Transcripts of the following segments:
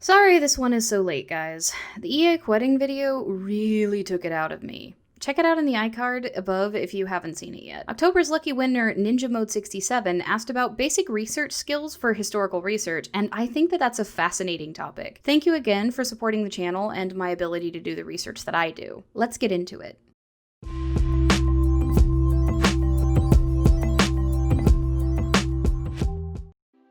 Sorry this one is so late, guys. The EA wedding video really took it out of me. Check it out in the iCard above if you haven't seen it yet. October's lucky winner, Ninja Mode 67, asked about basic research skills for historical research, and I think that that's a fascinating topic. Thank you again for supporting the channel and my ability to do the research that I do. Let's get into it.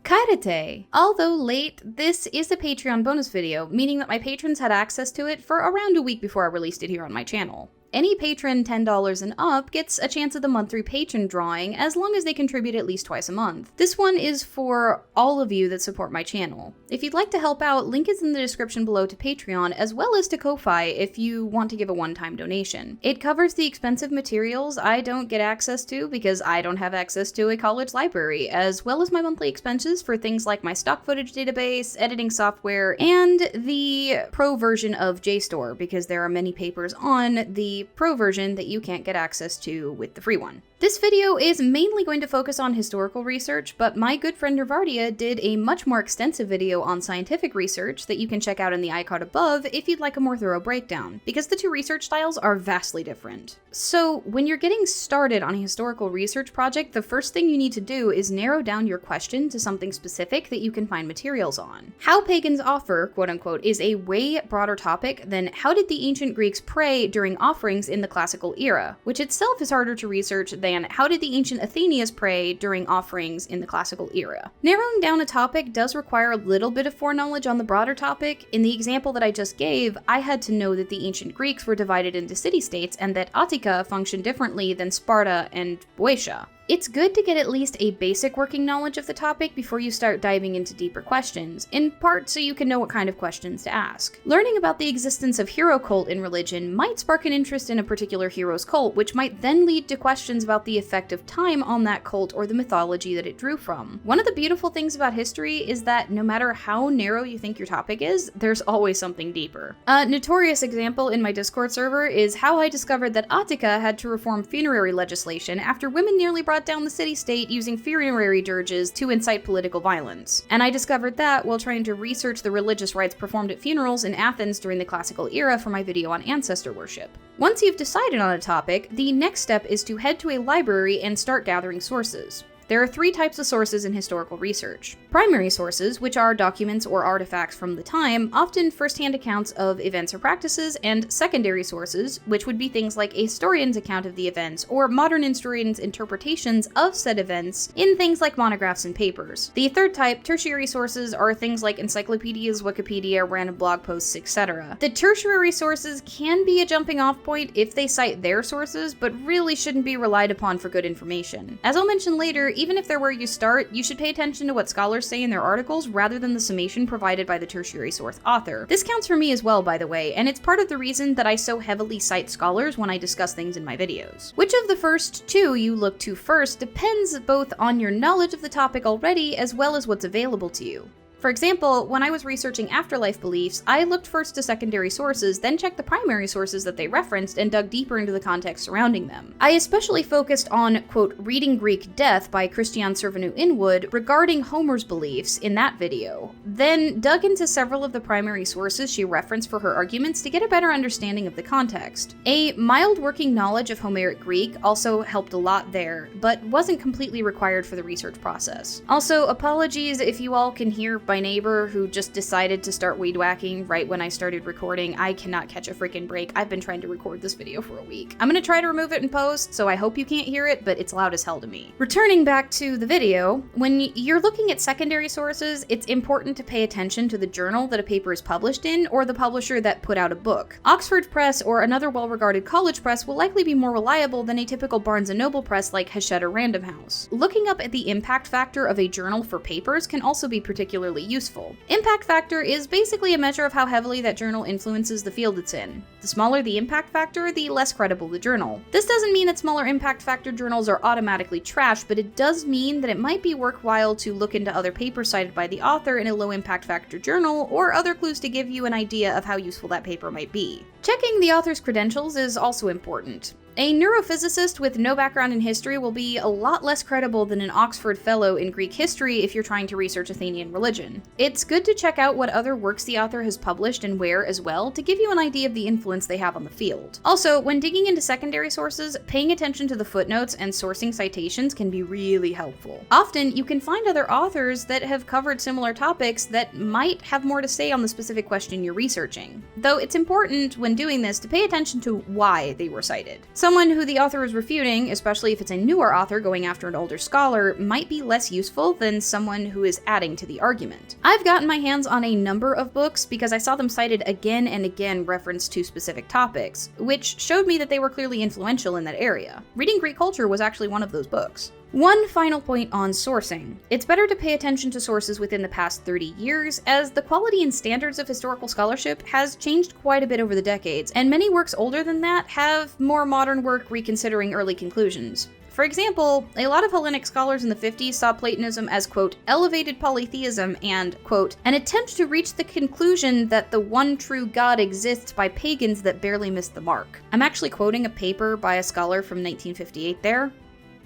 Kairete! Although late, this is a Patreon bonus video, meaning that my patrons had access to it for around a week before I released it here on my channel. Any patron $10 and up gets a chance at the monthly patron drawing as long as they contribute at least twice a month. This one is for all of you that support my channel. If you'd like to help out, link is in the description below to Patreon as well as to Ko-Fi if you want to give a one-time donation. It covers the expensive materials I don't get access to because I don't have access to a college library, as well as my monthly expenses for things like my stock footage database, editing software, and the pro version of JSTOR because there are many papers on the pro version that you can't get access to with the free one. This video is mainly going to focus on historical research, but my good friend Nervardia did a much more extensive video on scientific research that you can check out in the iCard above if you'd like a more thorough breakdown, because the two research styles are vastly different. So when you're getting started on a historical research project, the first thing you need to do is narrow down your question to something specific that you can find materials on. How pagans offer, quote unquote, is a way broader topic than how did the ancient Greeks pray during offerings in the classical era, which itself is harder to research than how did the ancient Athenians pray during offerings in the classical era. Narrowing down a topic does require a little bit of foreknowledge on the broader topic. In the example that I just gave, I had to know that the ancient Greeks were divided into city-states and that Attica functioned differently than Sparta and Boeotia. It's good to get at least a basic working knowledge of the topic before you start diving into deeper questions, in part so you can know what kind of questions to ask. Learning about the existence of hero cult in religion might spark an interest in a particular hero's cult, which might then lead to questions about the effect of time on that cult or the mythology that it drew from. One of the beautiful things about history is that no matter how narrow you think your topic is, there's always something deeper. A notorious example in my Discord server is how I discovered that Attica had to reform funerary legislation after women nearly brought down the city-state using funerary dirges to incite political violence. And I discovered that while trying to research the religious rites performed at funerals in Athens during the classical era for my video on ancestor worship. Once you've decided on a topic, the next step is to head to a library and start gathering sources. There are three types of sources in historical research. Primary sources, which are documents or artifacts from the time, often first-hand accounts of events or practices, and secondary sources, which would be things like a historian's account of the events, or modern historians' interpretations of said events in things like monographs and papers. The third type, tertiary sources, are things like encyclopedias, Wikipedia, random blog posts, etc. The tertiary sources can be a jumping-off point if they cite their sources, but really shouldn't be relied upon for good information. As I'll mention later, even if they're where you start, you should pay attention to what scholars say in their articles rather than the summation provided by the tertiary source author. This counts for me as well, by the way, and it's part of the reason that I so heavily cite scholars when I discuss things in my videos. Which of the first two you look to first depends both on your knowledge of the topic already as well as what's available to you. For example, when I was researching afterlife beliefs, I looked first to secondary sources, then checked the primary sources that they referenced and dug deeper into the context surrounding them. I especially focused on, quote, reading Greek Death by Christian Servanu Inwood regarding Homer's beliefs in that video, then dug into several of the primary sources she referenced for her arguments to get a better understanding of the context. A mild working knowledge of Homeric Greek also helped a lot there, but wasn't completely required for the research process. Also, apologies if you all can hear my neighbor who just decided to start weed whacking right when I started recording. I cannot catch a freaking break. I've been trying to record this video for a week. I'm gonna try to remove it in post, so I hope you can't hear it, but it's loud as hell to me. Returning back to the video, when you're looking at secondary sources, it's important to pay attention to the journal that a paper is published in or the publisher that put out a book. Oxford Press or another well-regarded college press will likely be more reliable than a typical Barnes & Noble press like Hachette or Random House. Looking up at the impact factor of a journal for papers can also be particularly useful. Impact factor is basically a measure of how heavily that journal influences the field it's in. The smaller the impact factor, the less credible the journal. This doesn't mean that smaller impact factor journals are automatically trash, but it does mean that it might be worthwhile to look into other papers cited by the author in a low impact factor journal, or other clues to give you an idea of how useful that paper might be. Checking the author's credentials is also important. A neurophysicist with no background in history will be a lot less credible than an Oxford Fellow in Greek history if you're trying to research Athenian religion. It's good to check out what other works the author has published and where as well to give you an idea of the influence they have on the field. Also, when digging into secondary sources, paying attention to the footnotes and sourcing citations can be really helpful. Often, you can find other authors that have covered similar topics that might have more to say on the specific question you're researching. Though it's important when doing this to pay attention to why they were cited. Someone who the author is refuting, especially if it's a newer author going after an older scholar, might be less useful than someone who is adding to the argument. I've gotten my hands on a number of books because I saw them cited again and again referenced to specific topics, which showed me that they were clearly influential in that area. Reading Greek culture was actually one of those books. One final point on sourcing. It's better to pay attention to sources within the past 30 years, as the quality and standards of historical scholarship has changed quite a bit over the decades, and many works older than that have more modern work reconsidering early conclusions. For example, a lot of Hellenic scholars in the 50s saw Platonism as, quote, elevated polytheism and, quote, an attempt to reach the conclusion that the one true God exists by pagans that barely missed the mark. I'm actually quoting a paper by a scholar from 1958 there.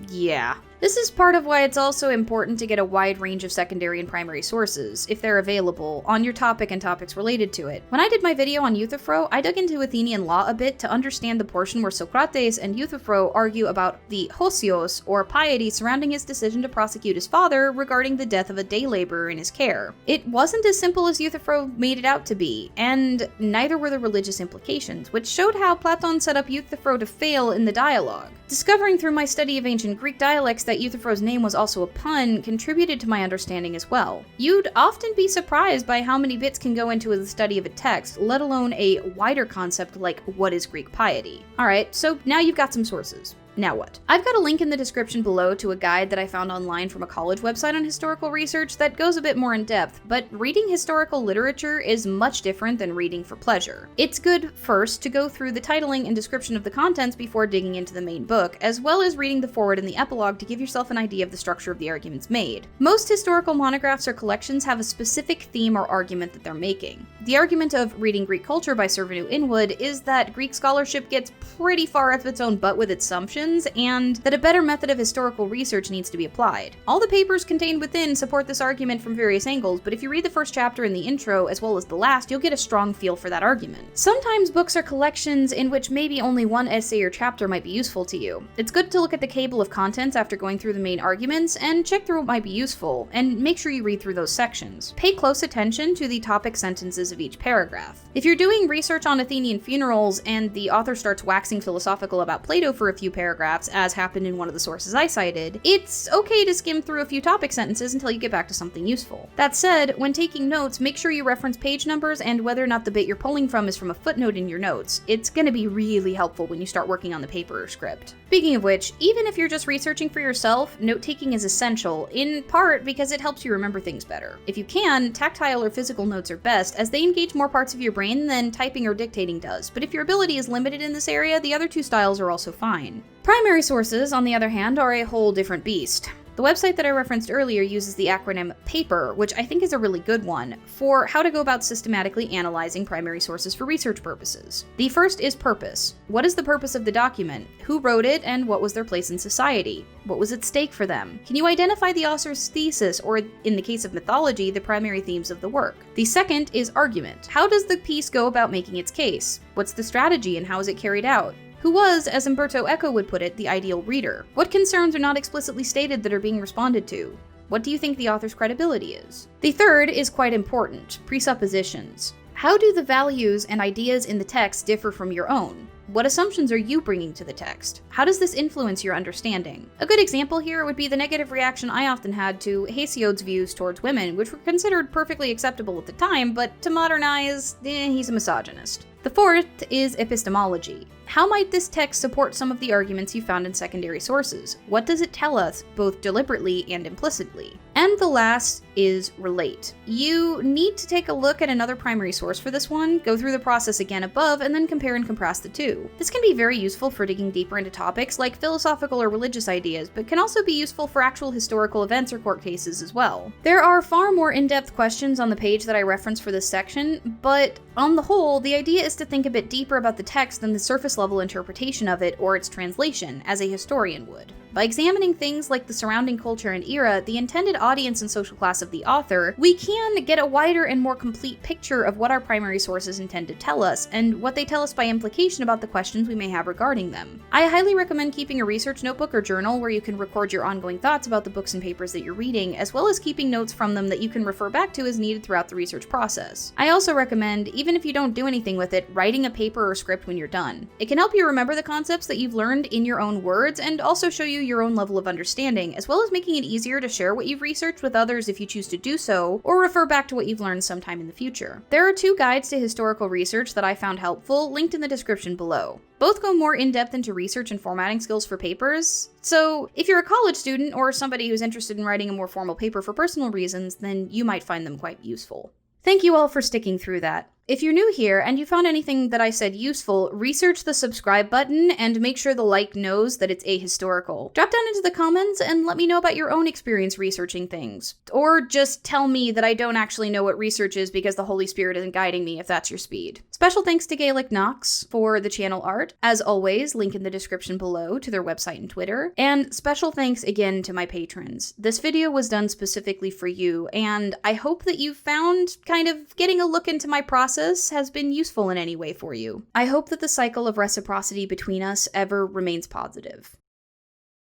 Yeah. This is part of why it's also important to get a wide range of secondary and primary sources, if they're available, on your topic and topics related to it. When I did my video on Euthyphro, I dug into Athenian law a bit to understand the portion where Socrates and Euthyphro argue about the hosios, or piety, surrounding his decision to prosecute his father regarding the death of a day laborer in his care. It wasn't as simple as Euthyphro made it out to be, and neither were the religious implications, which showed how Platon set up Euthyphro to fail in the dialogue. Discovering through my study of ancient Greek dialects that Euthyphro's name was also a pun contributed to my understanding as well. You'd often be surprised by how many bits can go into the study of a text, let alone a wider concept like what is Greek piety. Alright, so now you've got some sources. Now what? I've got a link in the description below to a guide that I found online from a college website on historical research that goes a bit more in depth, but reading historical literature is much different than reading for pleasure. It's good first to go through the titling and description of the contents before digging into the main book, as well as reading the foreword and the epilogue to give yourself an idea of the structure of the arguments made. Most historical monographs or collections have a specific theme or argument that they're making. The argument of Reading Greek Culture by Servanu Inwood is that Greek scholarship gets pretty far up its own butt with its assumptions, and that a better method of historical research needs to be applied. All the papers contained within support this argument from various angles, but if you read the first chapter in the intro as well as the last, you'll get a strong feel for that argument. Sometimes books are collections in which maybe only one essay or chapter might be useful to you. It's good to look at the table of contents after going through the main arguments and check through what might be useful, and make sure you read through those sections. Pay close attention to the topic sentences of each paragraph. If you're doing research on Athenian funerals and the author starts waxing philosophical about Plato for a few paragraphs, as happened in one of the sources I cited, it's okay to skim through a few topic sentences until you get back to something useful. That said, when taking notes, make sure you reference page numbers and whether or not the bit you're pulling from is from a footnote in your notes. It's going to be really helpful when you start working on the paper or script. Speaking of which, even if you're just researching for yourself, note-taking is essential, in part because it helps you remember things better. If you can, tactile or physical notes are best, as they engage more parts of your brain than typing or dictating does, but if your ability is limited in this area, the other two styles are also fine. Primary sources, on the other hand, are a whole different beast. The website that I referenced earlier uses the acronym PAPER, which I think is a really good one, for how to go about systematically analyzing primary sources for research purposes. The first is purpose. What is the purpose of the document? Who wrote it, and what was their place in society? What was at stake for them? Can you identify the author's thesis, or in the case of mythology, the primary themes of the work? The second is argument. How does the piece go about making its case? What's the strategy and how is it carried out? Who was, as Umberto Eco would put it, the ideal reader? What concerns are not explicitly stated that are being responded to? What do you think the author's credibility is? The third is quite important, presuppositions. How do the values and ideas in the text differ from your own? What assumptions are you bringing to the text? How does this influence your understanding? A good example here would be the negative reaction I often had to Hesiod's views towards women, which were considered perfectly acceptable at the time, but to modern eyes, he's a misogynist. The fourth is epistemology. How might this text support some of the arguments you found in secondary sources? What does it tell us, both deliberately and implicitly? And the last is relate. You need to take a look at another primary source for this one, go through the process again above, and then compare and contrast the two. This can be very useful for digging deeper into topics like philosophical or religious ideas, but can also be useful for actual historical events or court cases as well. There are far more in-depth questions on the page that I referenced for this section, but on the whole, the idea is us to think a bit deeper about the text than the surface-level interpretation of it or its translation, as a historian would. By examining things like the surrounding culture and era, the intended audience and social class of the author, we can get a wider and more complete picture of what our primary sources intend to tell us, and what they tell us by implication about the questions we may have regarding them. I highly recommend keeping a research notebook or journal where you can record your ongoing thoughts about the books and papers that you're reading, as well as keeping notes from them that you can refer back to as needed throughout the research process. I also recommend, even if you don't do anything with it, writing a paper or script when you're done. It can help you remember the concepts that you've learned in your own words, and also show you your own level of understanding, as well as making it easier to share what you've researched with others if you choose to do so, or refer back to what you've learned sometime in the future. There are 2 guides to historical research that I found helpful, linked in the description below. Both go more in-depth into research and formatting skills for papers, so if you're a college student or somebody who's interested in writing a more formal paper for personal reasons, then you might find them quite useful. Thank you all for sticking through that. If you're new here and you found anything that I said useful, research the subscribe button and make sure the like knows that it's ahistorical. Drop down into the comments and let me know about your own experience researching things. Or just tell me that I don't actually know what research is because the Holy Spirit isn't guiding me if that's your speed. Special thanks to GaelicNox for the channel art. As always, link in the description below to their website and Twitter. And special thanks again to my patrons. This video was done specifically for you, and I hope that you found kind of getting a look into my process has been useful in any way for you. I hope that the cycle of reciprocity between us ever remains positive.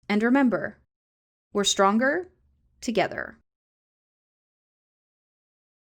And remember, we're stronger together.